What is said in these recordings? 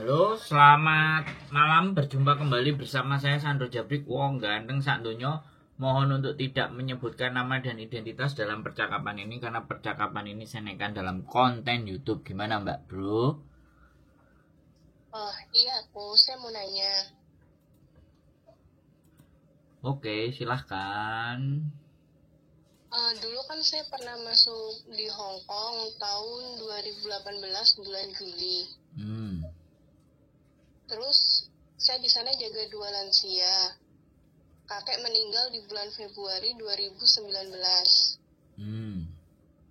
Halo, selamat malam. Berjumpa kembali bersama saya Sandro Jabrik. Wong ganteng sak donya. Mohon untuk tidak menyebutkan nama dan identitas dalam percakapan ini karena percakapan ini saya naikkan dalam konten YouTube. Gimana, Mbak Bro? Oh iya, saya mau nanya. Oke, silahkan. Dulu kan saya pernah masuk di Hong Kong tahun 2018 bulan Juli. Terus saya di sana jaga 2 lansia. Kakek meninggal di bulan Februari 2019.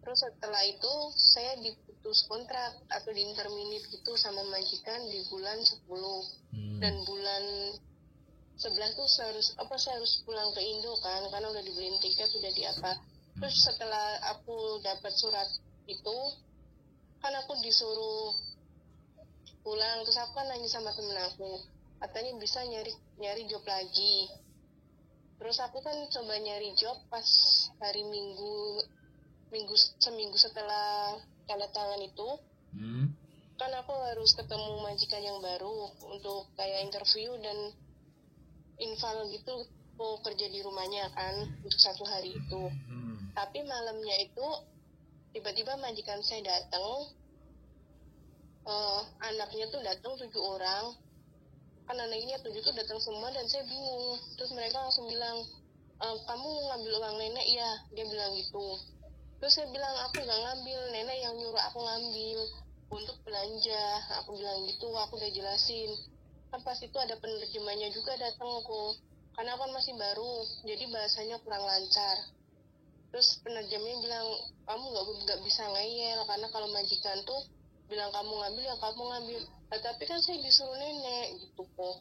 Terus setelah itu saya diputus kontrak atau diinterminit gitu sama majikan di bulan 10. Dan bulan 11 tuh saya harus pulang ke Indo kan, karena udah dibeliin tiket, udah di apa. Terus setelah aku dapat surat itu, kan aku disuruh pulang. Terus aku kan nanya sama temen aku, katanya bisa nyari job lagi. Terus aku kan coba nyari job pas hari seminggu setelah tanda tangan itu. Kan aku harus ketemu majikan yang baru untuk kayak interview dan infal gitu, mau kerja di rumahnya kan untuk 1 hari itu. Tapi malamnya itu tiba-tiba majikan saya datang, anaknya tuh datang 7 orang, kan anaknya 7 tuh datang semua dan saya bingung. Terus mereka langsung bilang, kamu ngambil uang nenek ya, dia bilang gitu. Terus saya bilang aku nggak ngambil, nenek yang nyuruh aku ngambil untuk belanja. Aku bilang gitu, aku udah jelasin. Kan pas itu ada penerjemahnya juga datang kok, karena kan masih baru, jadi bahasanya kurang lancar. Terus penerjemahnya bilang, kamu nggak bisa ngeyel, karena kalau majikan tuh bilang kamu ngambil ya kamu ngambil. Nah, tapi kan saya disuruh nenek gitu kok.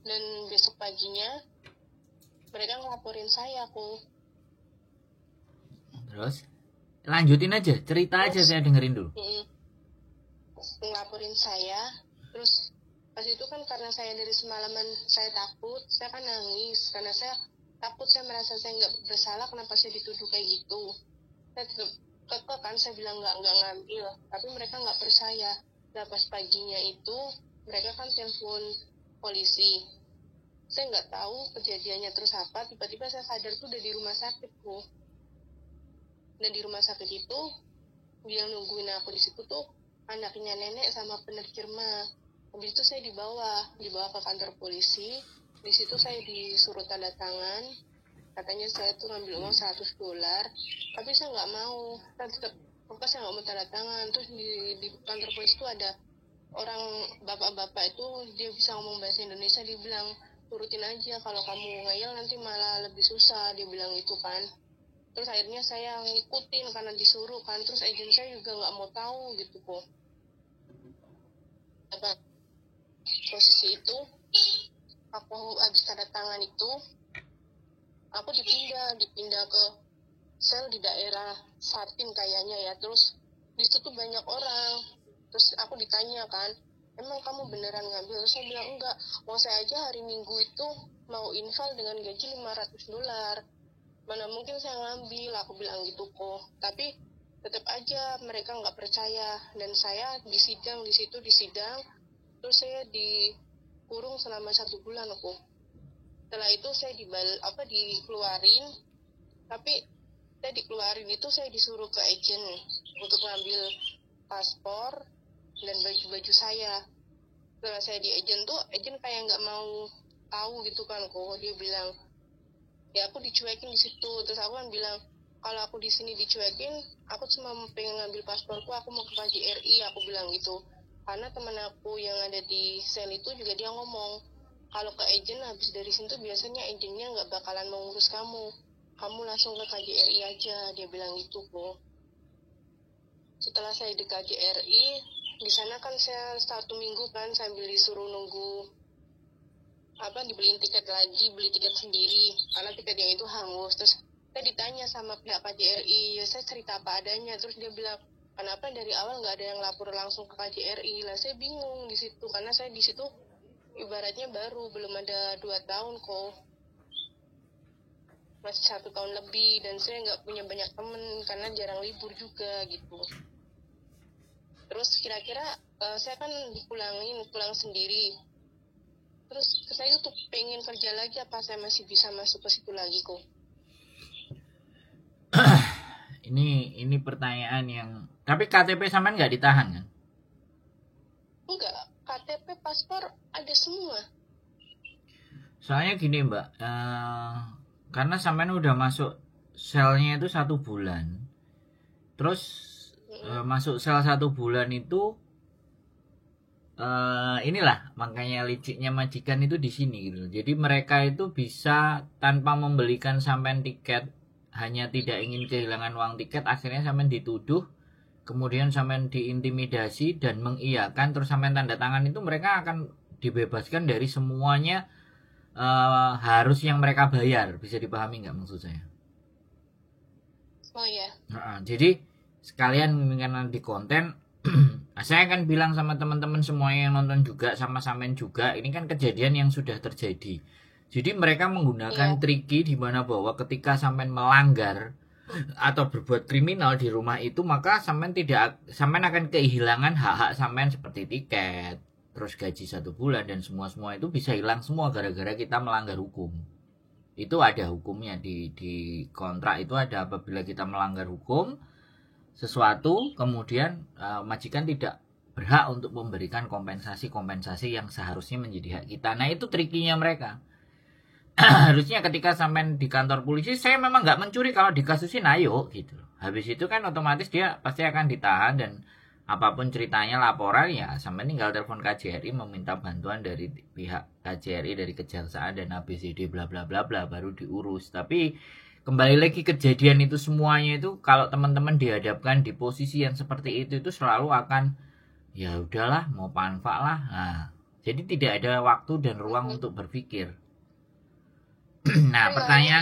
Dan besok paginya mereka ngelaporin saya kok. Terus lanjutin aja, cerita aja, saya dengerin dulu. Ngelaporin saya. Terus pas itu kan karena saya dari semalaman saya takut, saya kan nangis karena saya takut, saya merasa saya nggak bersalah kenapa saya dituduh kayak gitu. Saya tetap kekeh kan, saya bilang nggak ngambil, tapi mereka nggak percaya. Nah pas paginya itu mereka kan telepon polisi, saya nggak tahu kejadiannya terus apa, tiba-tiba saya sadar tuh udah di rumah sakit kok. Dan di rumah sakit itu yang nungguin aku di situ tuh anaknya nenek sama penerjemah. Habis itu saya dibawa ke kantor polisi. Di situ saya disuruh tanda tangan, katanya saya tuh ngambil uang $100, tapi saya nggak mau. Kan tetap saya nggak mau tanda tangan. Terus di kantor polisi itu ada orang bapak-bapak itu, dia bisa ngomong bahasa Indonesia. Dia bilang, turutin aja, kalau kamu ngeyel nanti malah lebih susah, dia bilang itu kan. Terus akhirnya saya ngikutin karena disuruh kan. Terus agen saya juga nggak mau tahu gitu kok. Posisi itu aku habis tanda tangan itu, aku dipindah ke sel di daerah Satin kayaknya ya. Terus di situ tuh banyak orang. Terus aku ditanya kan, emang kamu beneran ngambil? Terus saya bilang enggak, mau saya aja hari Minggu itu mau infal dengan gaji $500, mana mungkin saya ngambil, aku bilang gitu kok. Tapi tetap aja mereka nggak percaya, dan saya disidang di situ, terus saya dikurung selama 1 bulan kok. Setelah itu saya dikeluarin. Tapi saya dikeluarin itu saya disuruh ke agen untuk ngambil paspor dan baju-baju saya. Setelah saya di agen tuh, agen kayak nggak mau tahu gitu kan kok. Dia bilang, ya aku dicuekin di situ. Terus aku kan bilang, kalau aku di sini dicuekin, aku cuma pengen ngambil pasporku, aku mau ke KJRI, aku bilang gitu. Karena teman aku yang ada di sel itu juga dia ngomong, kalau ke agen habis dari sini tuh biasanya agennya nggak bakalan mau ngurus kamu langsung ke KJRI aja, dia bilang gitu kok. Setelah saya di KJRI, di sana kan saya 1 minggu kan sambil disuruh nunggu dibeliin tiket lagi, beli tiket sendiri karena tiketnya itu hangus. Terus saya ditanya sama pihak KJRI, ya saya cerita apa adanya. Terus dia bilang, kenapa dari awal nggak ada yang lapor langsung ke KJRI? Lah saya bingung di situ karena saya di situ ibaratnya baru, belum ada 2 tahun kok, masih 1 tahun lebih, dan saya nggak punya banyak temen karena jarang libur juga gitu. Terus kira-kira saya kan pulang sendiri. Terus saya tuh pengen kerja lagi, apa saya masih bisa masuk ke situ lagi kok? Ini pertanyaan yang, tapi KTP sampean nggak ditahan kan? Enggak, KTP, paspor ada semua. Soalnya gini Mbak, karena sampean udah masuk selnya itu 1 bulan, terus masuk sel 1 bulan itu, inilah makanya liciknya majikan itu di sini gitu. Jadi mereka itu bisa tanpa membelikan sampean tiket, hanya tidak ingin kehilangan uang tiket, akhirnya sampean dituduh, kemudian sampean diintimidasi dan mengiyakan, terus sampean tanda tangan, itu mereka akan dibebaskan dari semuanya harus yang mereka bayar. Bisa dipahami nggak maksud saya? Oh ya. Jadi sekalian karena di konten saya akan bilang sama teman-teman semuanya yang nonton juga, sama sampean juga, ini kan kejadian yang sudah terjadi. Jadi mereka menggunakan triki di mana bahwa ketika sampean melanggar atau berbuat kriminal di rumah itu, maka sampean akan kehilangan hak-hak sampean seperti tiket, terus gaji 1 bulan, dan semua itu bisa hilang semua gara-gara kita melanggar hukum. Itu ada hukumnya di kontrak itu ada, apabila kita melanggar hukum sesuatu, kemudian majikan tidak berhak untuk memberikan kompensasi yang seharusnya menjadi hak kita. Nah itu trikinya mereka. Harusnya ketika sampean di kantor polisi, saya memang nggak mencuri, kalau dikasusin ayo gitu. Habis itu kan otomatis dia pasti akan ditahan, dan apapun ceritanya laporan ya sampean tinggal telepon KJRI meminta bantuan dari pihak KJRI, dari kejaksaan dan ABCD bla bla bla bla, baru diurus. Tapi kembali lagi kejadian itu semuanya itu, kalau teman-teman dihadapkan di posisi yang seperti itu selalu akan ya udahlah, mau panfak lah. Nah, jadi tidak ada waktu dan ruang untuk berpikir. Nah pertanyaan,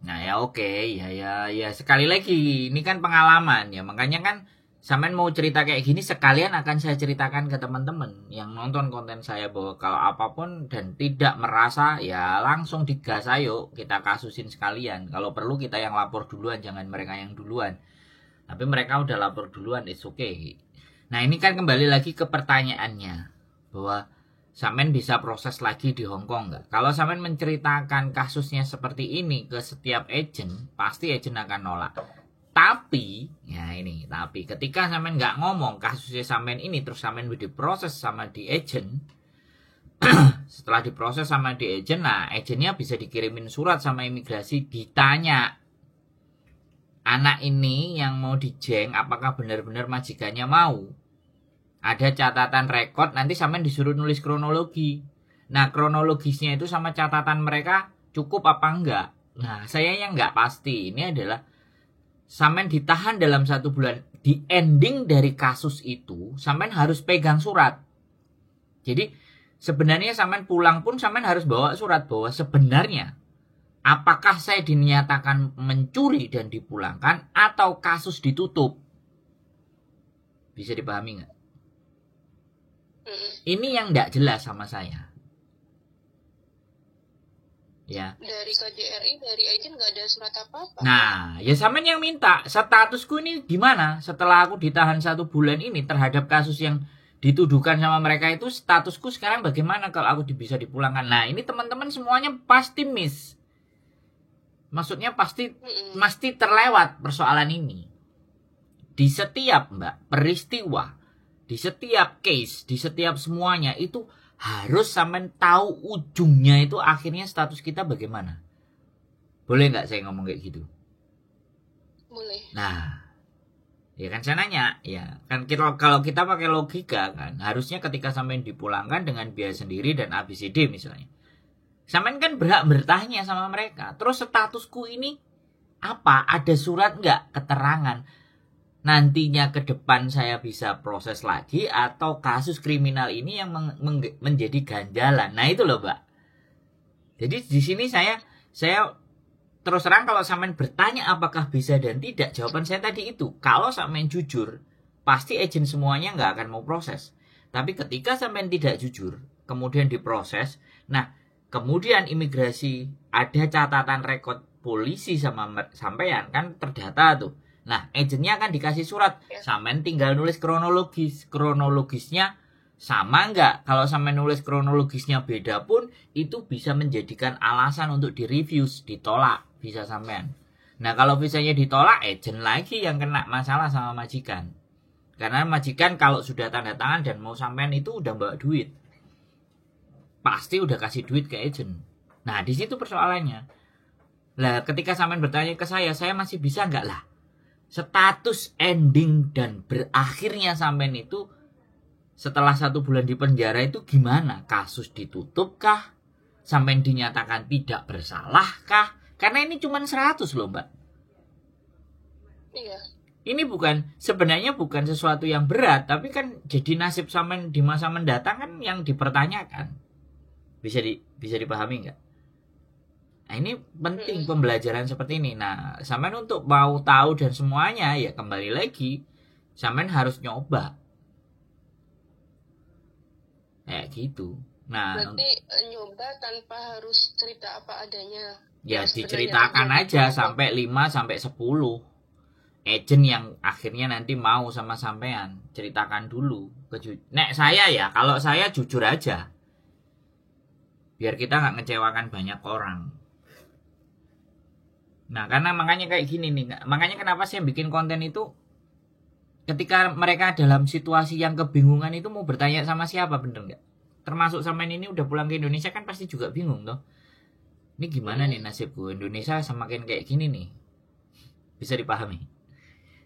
nah ya oke, ya sekali lagi ini kan pengalaman ya, makanya kan sampean mau cerita kayak gini sekalian akan saya ceritakan ke teman-teman yang nonton konten saya, bahwa kalau apapun dan tidak merasa ya langsung digas, ayo kita kasusin sekalian. Kalau perlu kita yang lapor duluan, jangan mereka yang duluan. Tapi mereka udah lapor duluan, it's okay. Nah ini kan kembali lagi ke pertanyaannya, bahwa sampean bisa proses lagi di Hong Kong nggak? Kalau sampean menceritakan kasusnya seperti ini ke setiap agent, pasti agent akan nolak. Tapi, ya ini, tapi ketika sampean nggak ngomong kasusnya sampean ini, terus sampean diproses sama di agent, setelah diproses sama di agent, nah agentnya bisa dikirimin surat sama imigrasi, ditanya anak ini yang mau dijeng apakah benar-benar majikannya mau. Ada catatan rekod, nanti sampean disuruh nulis kronologi. Nah kronologisnya itu sama catatan mereka cukup apa enggak. Nah saya yang enggak pasti ini adalah sampean ditahan dalam 1 bulan. Di ending dari kasus itu sampean harus pegang surat. Jadi sebenarnya sampean pulang pun sampean harus bawa surat bahwa sebenarnya apakah saya dinyatakan mencuri dan dipulangkan atau kasus ditutup. Bisa dipahami enggak? Ini yang enggak jelas sama saya. Ya. Dari KJRI, dari agent nggak ada surat apa-apa. Nah, ya sampean yang minta statusku ini gimana setelah aku ditahan 1 bulan ini terhadap kasus yang dituduhkan sama mereka itu, statusku sekarang bagaimana kalau aku bisa dipulangkan. Nah ini teman-teman semuanya pasti miss, maksudnya pasti terlewat persoalan ini. Di setiap peristiwa, di setiap case, di setiap semuanya itu harus sampean tahu ujungnya itu akhirnya status kita bagaimana. Boleh nggak saya ngomong kayak gitu? Boleh. Nah, ya kan saya nanya, ya kan kalau kita pakai logika kan, harusnya ketika sampean dipulangkan dengan biaya sendiri dan ABCD misalnya, sampean kan berhak bertanya sama mereka, terus statusku ini apa? Ada surat nggak, keterangan? Nantinya ke depan saya bisa proses lagi atau kasus kriminal ini yang menjadi ganjalan. Nah itu loh Mbak. Jadi di sini saya terus terang, kalau sampean bertanya apakah bisa dan tidak, jawaban saya tadi itu. Kalau sampean jujur, pasti agent semuanya nggak akan mau proses. Tapi ketika sampean tidak jujur, kemudian diproses, nah kemudian imigrasi ada catatan rekod polisi sama sampean kan terdata tuh. Nah, agentnya akan dikasih surat. Sampean tinggal nulis kronologis. Kronologisnya sama nggak? Kalau sampean nulis kronologisnya beda pun, itu bisa menjadikan alasan untuk direview, ditolak. Bisa sampean. Nah, kalau visanya ditolak, agent lagi yang kena masalah sama majikan. Karena majikan kalau sudah tanda tangan dan mau sampean itu udah bawa duit. Pasti udah kasih duit ke agent. Nah, di situ persoalannya. Lah, ketika sampean bertanya ke saya masih bisa nggak lah? Status ending dan berakhirnya sampean itu setelah 1 bulan di penjara itu gimana? Kasus ditutup kah? Sampean dinyatakan tidak bersalah kah? Karena ini cuma 100 loh, Mbak. Iya. Ini sebenarnya bukan sesuatu yang berat, tapi kan jadi nasib sampean di masa mendatang kan yang dipertanyakan. Bisa dipahami nggak? Nah, ini penting pembelajaran seperti ini. Nah, sampean untuk mau tahu dan semuanya ya kembali lagi sampean harus nyoba. Kayak gitu. Nah, berarti nyoba tanpa harus cerita apa adanya. Ya diceritakan aja sampai 5 sampai 10. Agent yang akhirnya nanti mau sama sampean, ceritakan dulu. Nek saya ya, kalau saya jujur aja. Biar kita nggak ngecewakan banyak orang. Nah, karena makanya kayak gini nih. Makanya kenapa saya bikin konten itu, ketika mereka dalam situasi yang kebingungan itu mau bertanya sama siapa, bener nggak? Termasuk sampean ini udah pulang ke Indonesia kan pasti juga bingung toh. Ini gimana nih nasibku? Indonesia semakin kayak gini nih. Bisa dipahami.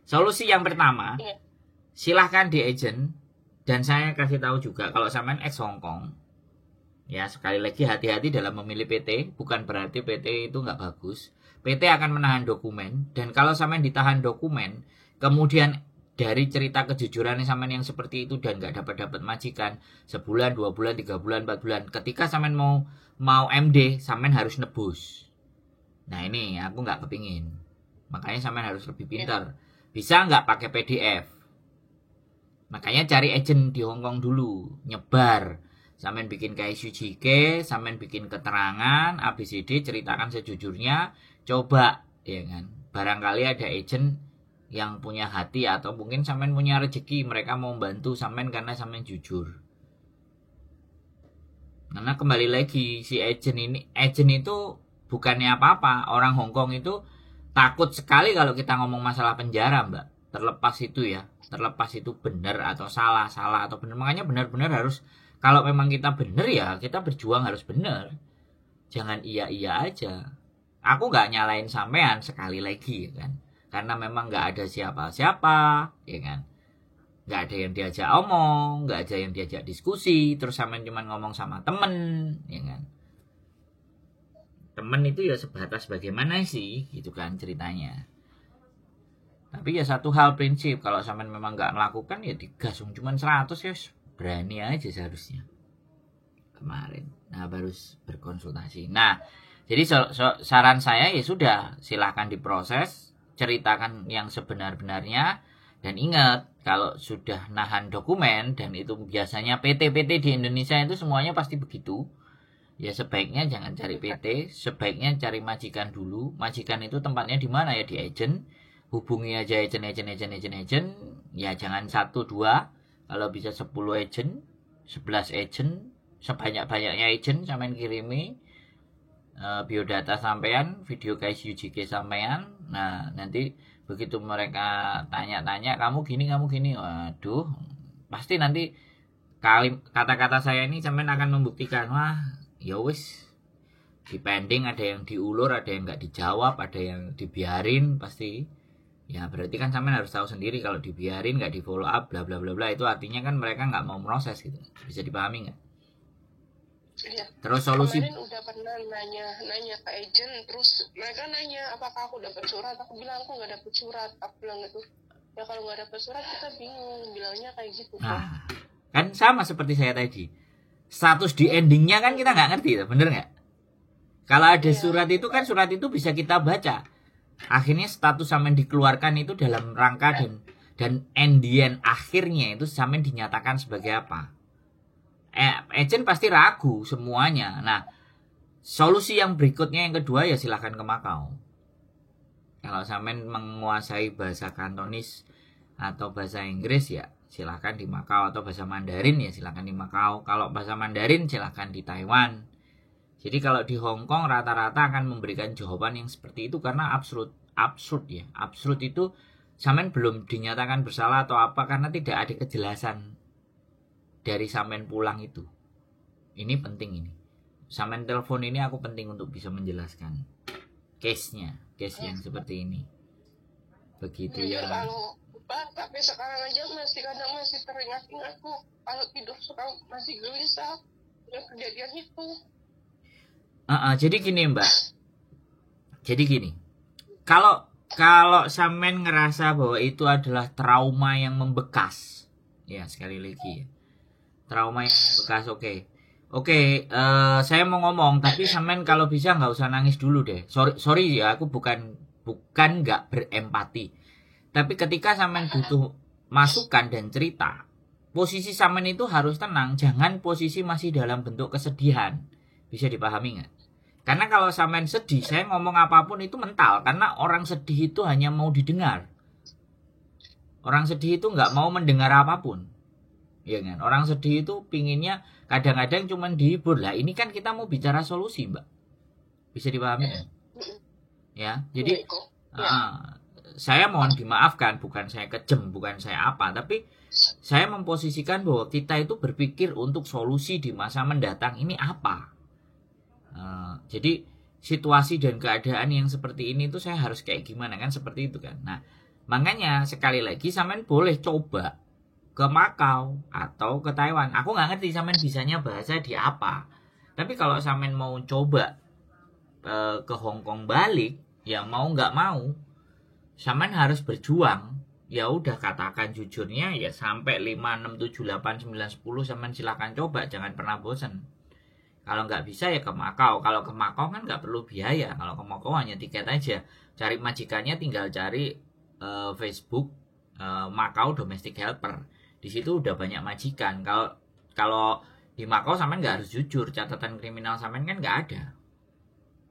Solusi yang pertama, silahkan di agent. Dan saya kasih tahu juga, kalau sampean ex Hongkong, ya sekali lagi hati-hati dalam memilih PT. Bukan berarti PT itu nggak bagus. PT akan menahan dokumen. Dan kalau sampean ditahan dokumen, kemudian dari cerita kejujuran sampean yang seperti itu dan nggak dapat majikan, 1 bulan, 2 bulan, 3 bulan, 4 bulan, ketika sampean mau MD, sampean harus nebus. Nah ini aku nggak kepingin. Makanya sampean harus lebih pintar. Bisa nggak pakai PDF? Makanya cari agent di Hongkong dulu, nyebar. Sampean bikin KSUJK, sampean bikin keterangan, ABCD, ceritakan sejujurnya, coba, ya kan. Barangkali ada agent yang punya hati atau mungkin sampean punya rezeki, mereka mau membantu sampean karena sampean jujur. Karena kembali lagi si agent itu bukannya apa-apa. Orang Hongkong itu takut sekali kalau kita ngomong masalah penjara, Mbak. Terlepas itu benar atau salah atau benar. Makanya benar-benar harus, kalau memang kita benar ya kita berjuang harus benar. Jangan iya-iya aja. Aku nggak nyalain sampean sekali lagi, ya kan. Karena memang nggak ada siapa-siapa, ya kan. Nggak ada yang diajak omong, nggak ada yang diajak diskusi, terus sampean cuma ngomong sama temen, ya kan. Temen itu ya sebatas bagaimana sih, gitu kan ceritanya. Tapi ya satu hal prinsip, kalau sampean memang nggak melakukan ya digas, cuma 100 ya berani aja seharusnya. Kemarin, nah baru berkonsultasi. Nah, jadi saran saya ya sudah, silahkan diproses, ceritakan yang sebenar-benarnya, dan ingat kalau sudah nahan dokumen, dan itu biasanya PT-PT di Indonesia itu semuanya pasti begitu. Ya sebaiknya jangan cari PT, sebaiknya cari majikan dulu. Majikan itu tempatnya di mana ya? Di agent. Hubungi aja agent. Ya jangan 1, 2. Kalau bisa 10 agent, 11 agent, sebanyak-banyaknya agent sampean kirimi biodata sampean, video KSUJK sampean. Nah, nanti begitu mereka tanya-tanya, kamu gini. Waduh, pasti nanti kata-kata saya ini sampean akan membuktikan, wah ya wis, dipending, ada yang diulur, ada yang nggak dijawab, ada yang dibiarin pasti. Ya berarti kan sampean harus tahu sendiri kalau dibiarin, nggak di follow up, bla bla bla bla, itu artinya kan mereka nggak mau proses gitu. Bisa dipahami nggak? Iya. Terus solusi. Kemarin udah pernah nanya ke agent, terus mereka nanya apakah aku dapat surat, aku bilang aku nggak dapat surat. Aku bilang gitu, ya kalau nggak dapat surat kita bingung, bilangnya kayak gitu. Nah, kan sama seperti saya tadi. Status di endingnya kan kita nggak ngerti, bener nggak? Kalau ada surat itu kan, surat itu bisa kita baca. Akhirnya status sampean dikeluarkan itu dalam rangka dan endian akhirnya itu sampean dinyatakan sebagai apa? Agent pasti ragu semuanya. Nah, solusi yang berikutnya yang kedua ya silahkan ke Makau. Kalau sampean menguasai bahasa Kantonis atau bahasa Inggris ya silakan di Makau, atau bahasa Mandarin ya silakan di Makau. Kalau bahasa Mandarin silakan di Taiwan. Jadi kalau di Hong Kong rata-rata akan memberikan jawaban yang seperti itu karena absurd ya. Absurd itu sampean belum dinyatakan bersalah atau apa karena tidak ada kejelasan dari sampean pulang itu. Ini penting ini. Sampean telepon ini aku penting untuk bisa menjelaskan case yang seperti ini. Begitu ya. Kalau tapi sekarang aja kadang masih teringat-ingat kok. Kalau tidur suka masih gelisah dengan kejadian itu. Jadi gini Mbak. Jadi gini. Kalau sampean ngerasa bahwa itu adalah trauma yang membekas. Ya, sekali lagi ya. Trauma yang membekas, Oke, saya mau ngomong, tapi sampean kalau bisa nggak usah nangis dulu deh. Sorry ya, aku bukan nggak berempati. Tapi ketika sampean butuh masukan dan cerita, posisi sampean itu harus tenang. Jangan posisi masih dalam bentuk kesedihan. Bisa dipahami nggak? Karena kalau sampean sedih, saya ngomong apapun itu mental. Karena orang sedih itu hanya mau didengar. Orang sedih itu nggak mau mendengar apapun. Ya kan? Orang sedih itu pinginnya kadang-kadang cuma dihibur. Lah ini kan kita mau bicara solusi, Mbak. Bisa dipahami kan? Ya, jadi saya mohon dimaafkan, bukan saya kejam, bukan saya apa, tapi saya memposisikan bahwa kita itu berpikir untuk solusi di masa mendatang ini apa. Jadi situasi dan keadaan yang seperti ini tuh saya harus kayak gimana kan, seperti itu kan. Nah, makanya sekali lagi sampean boleh coba ke Makau atau ke Taiwan. Aku nggak ngerti sampean bisanya bahasa di apa. Tapi kalau sampean mau coba ke Hong Kong balik, ya mau nggak mau, sampean harus berjuang. Ya udah, katakan jujurnya ya sampai 5, 6, 7, 8, 9, 10 sampean silakan coba, jangan pernah bosan. Kalau nggak bisa ya ke Makau. Kalau ke Makau kan nggak perlu biaya. Kalau ke Makau hanya tiket aja. Cari majikannya, tinggal cari Facebook Makau Domestic Helper. Di situ udah banyak majikan. Kalau di Makau sampean nggak harus jujur. Catatan kriminal sampean kan nggak ada.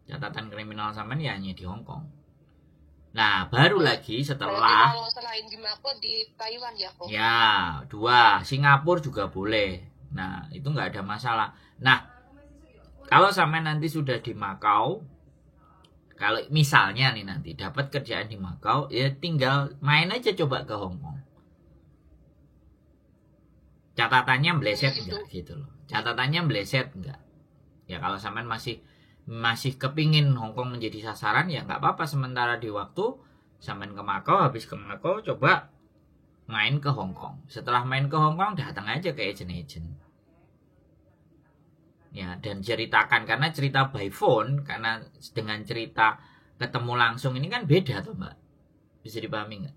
Catatan kriminal sampean ya hanya di Hong Kong. Nah, baru lagi setelah selain di Makau di Taiwan ya kok. Ya, 2. Singapura juga boleh. Nah, itu nggak ada masalah. Nah, kalau sampean nanti sudah di Makau, kalau misalnya nih nanti dapat kerjaan di Makau, ya tinggal main aja coba ke Hong Kong. Catatannya meleset enggak gitu loh. Catatannya meleset enggak. Ya kalau sampean masih kepingin Hong Kong menjadi sasaran, ya nggak apa-apa, sementara di waktu sampean ke Makau, habis ke Makau coba main ke Hong Kong. Setelah main ke Hong Kong, datang aja ke agent-agent. Ya, dan ceritakan, karena cerita by phone, karena dengan cerita ketemu langsung ini kan beda tuh Mbak. Bisa dipahami nggak?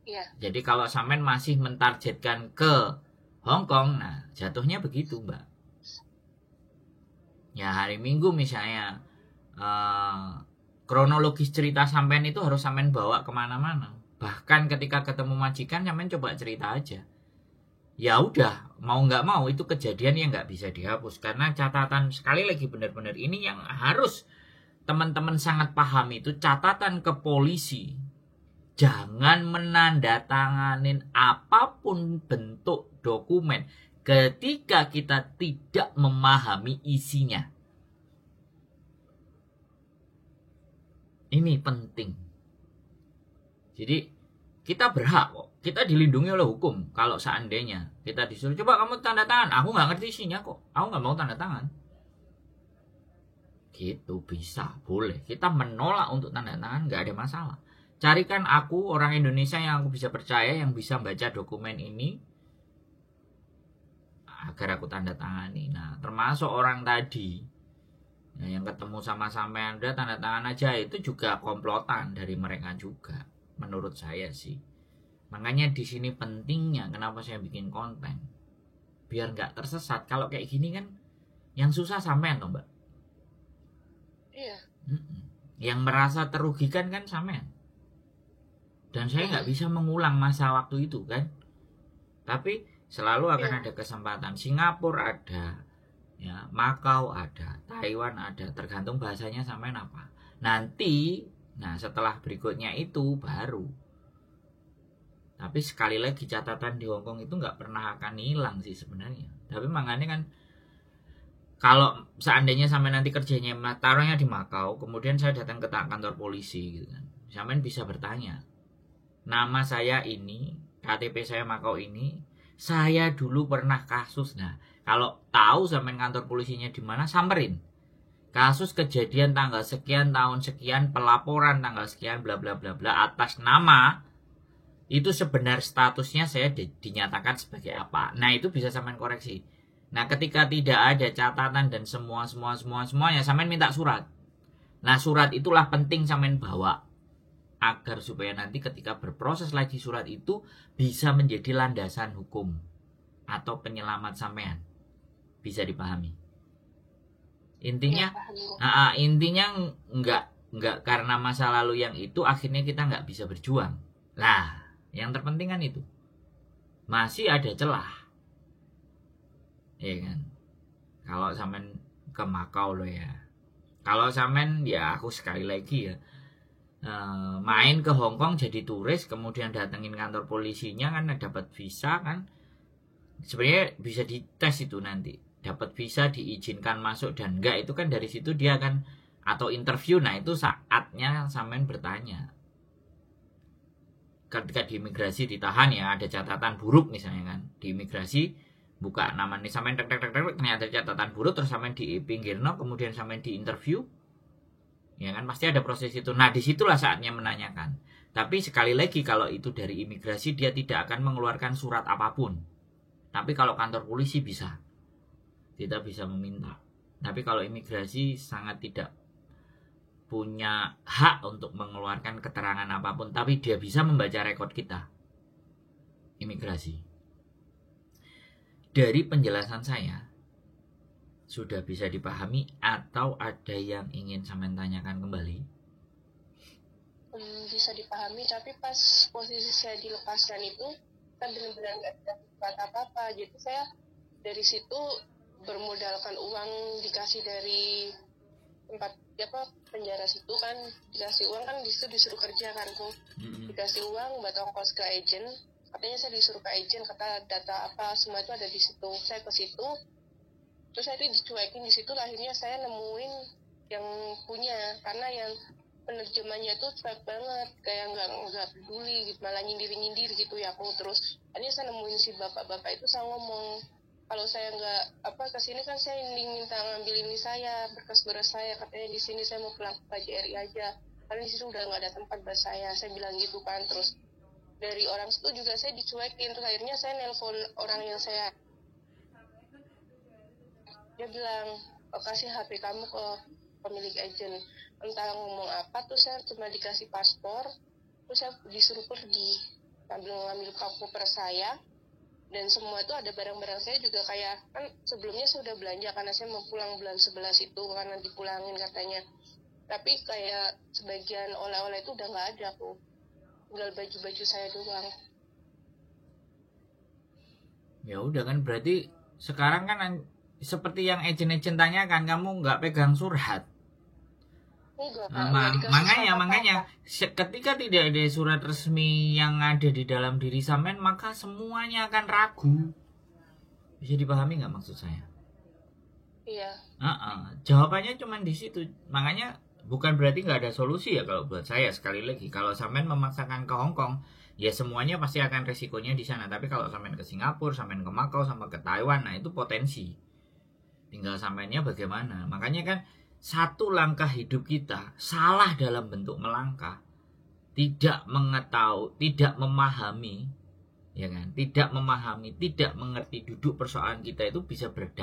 Iya. Jadi kalau sampean masih mentargetkan ke Hong Kong, nah jatuhnya begitu Mbak. Ya hari Minggu misalnya, kronologis cerita sampean itu harus sampean bawa kemana-mana. Bahkan ketika ketemu majikan, sampean coba cerita aja. Ya udah, mau nggak mau itu kejadian yang nggak bisa dihapus. Karena catatan, sekali lagi benar-benar ini yang harus teman-teman sangat paham, itu catatan ke polisi. Jangan menandatanganin apapun bentuk dokumen ketika kita tidak memahami isinya. Ini penting. Jadi kita berhak kok. Kita dilindungi oleh hukum. Kalau seandainya kita disuruh, coba kamu tanda tangan, aku nggak ngerti isinya kok, aku nggak mau tanda tangan. Gitu bisa, boleh. Kita menolak untuk tanda tangan, nggak ada masalah. Carikan aku orang Indonesia yang aku bisa percaya, yang bisa baca dokumen ini agar aku tanda tangani. Nah, termasuk orang tadi, nah, yang ketemu sama sampean, udah tanda tangan aja, itu juga komplotan dari mereka juga, menurut saya sih. Makanya di sini pentingnya kenapa saya bikin konten, biar nggak tersesat. Kalau kayak gini kan yang susah sampean loh Mbak. Iya. Yang merasa terugikan kan sampean. Dan saya nggak bisa mengulang masa waktu itu kan. Tapi selalu akan ada kesempatan. Singapura ada, ya, Makau ada, Taiwan ada, tergantung bahasanya sampean apa. Nanti Nah, setelah berikutnya itu baru. Tapi sekali lagi catatan di Hongkong itu nggak pernah akan hilang sih sebenarnya. Tapi makanya kan kalau seandainya sampai nanti kerjanya taruhnya di Makau, kemudian saya datang ke kantor polisi gitu kan. Sampean bisa bertanya, nama saya ini, KTP saya Makau ini, saya dulu pernah kasus. Nah, kalau tahu sampean kantor polisinya di mana, samperin. Kasus kejadian tanggal sekian, tahun sekian, pelaporan tanggal sekian, bla bla bla bla, atas nama itu sebenarnya statusnya saya dinyatakan sebagai apa. Nah, itu bisa sampean koreksi. Nah, ketika tidak ada catatan dan semuanya sampean minta surat. Nah, surat itulah penting sampean bawa agar supaya nanti ketika berproses lagi surat itu bisa menjadi landasan hukum atau penyelamat sampean. Bisa dipahami. Intinya enggak karena masa lalu yang itu akhirnya kita enggak bisa berjuang. Lah, yang terpenting kan itu. Masih ada celah. Ya kan? Kalau sampean ke Makau loh ya. Kalau sampean ya aku sekali lagi ya main ke Hongkong jadi turis kemudian datengin kantor polisinya kan dapat visa kan. Sebenarnya bisa dites itu nanti. Dapat visa diizinkan masuk dan enggak itu kan dari situ dia akan atau interview. Nah, itu saatnya sampean bertanya. Ketika di imigrasi ditahan ya ada catatan buruk misalnya kan. Di imigrasi buka nama nih sampean tek ternyata catatan buruk terus sampean di pinggirno kemudian sampean di interview. Ya kan pasti ada proses itu. Nah, disitulah saatnya menanyakan. Tapi sekali lagi kalau itu dari imigrasi dia tidak akan mengeluarkan surat apapun. Tapi kalau kantor polisi bisa. Kita bisa meminta. Tapi kalau imigrasi sangat tidak punya hak untuk mengeluarkan keterangan apapun. Tapi dia bisa membaca rekod kita. Imigrasi. Dari penjelasan saya, sudah bisa dipahami atau ada yang ingin sampean tanyakan kembali? Bisa dipahami, tapi pas posisi saya dilepaskan itu kan benar-benar nggak dapat apa-apa. Jadi saya dari situ bermodalkan uang dikasih dari tempat penjara situ kan, dikasih uang kan, disitu disuruh kerja kan tuh, dikasih uang buat ongkos ke agent. Katanya saya disuruh ke agent, kata data apa semua itu ada di situ. Saya ke situ, terus saya dicuekin di situ. Akhirnya saya nemuin yang punya, karena yang penerjemahnya tuh cuek banget, kayak nggak peduli, malah nyindir gitu ya aku. Terus akhirnya saya nemuin si bapak-bapak itu, saya ngomong kalau saya nggak kesini kan saya minta ngambil ini saya berkas-berkas saya, katanya di sini saya mau pulang ke KJRI aja karena di situ udah nggak ada tempat buat saya bilang gitu kan. Terus dari orang situ juga saya dicuekin. Terus akhirnya saya nelpon orang yang saya, dia bilang kasih HP kamu ke pemilik agent, entah ngomong apa. Terus saya cuma dikasih paspor, terus saya disuruh pergi ngambil koper saya. Dan semua itu ada barang-barang saya juga, kayak kan sebelumnya saya udah belanja karena saya mau pulang bulan 11 itu karena dipulangin katanya. Tapi kayak sebagian oleh-oleh itu udah nggak ada aku, tinggal baju-baju saya doang. Ya udah kan berarti sekarang kan seperti yang agent tanyakan, kamu nggak pegang surat. Enggak, makanya ketika tidak ada surat resmi yang ada di dalam diri sampean, maka semuanya akan ragu. Bisa dipahami nggak maksud saya? Iya. Jawabannya cuma di situ. Makanya bukan berarti nggak ada solusi ya kalau buat saya. Sekali lagi, kalau sampean memaksakan ke Hongkong, ya semuanya pasti akan resikonya di sana. Tapi kalau sampean ke Singapura, sampean ke Makau, sama ke Taiwan, nah itu potensi. Tinggal sampeannya bagaimana. Makanya kan satu langkah hidup kita salah dalam bentuk melangkah, tidak mengetahui, tidak memahami, ya kan? Tidak memahami, tidak mengerti duduk persoalan kita itu bisa berdampak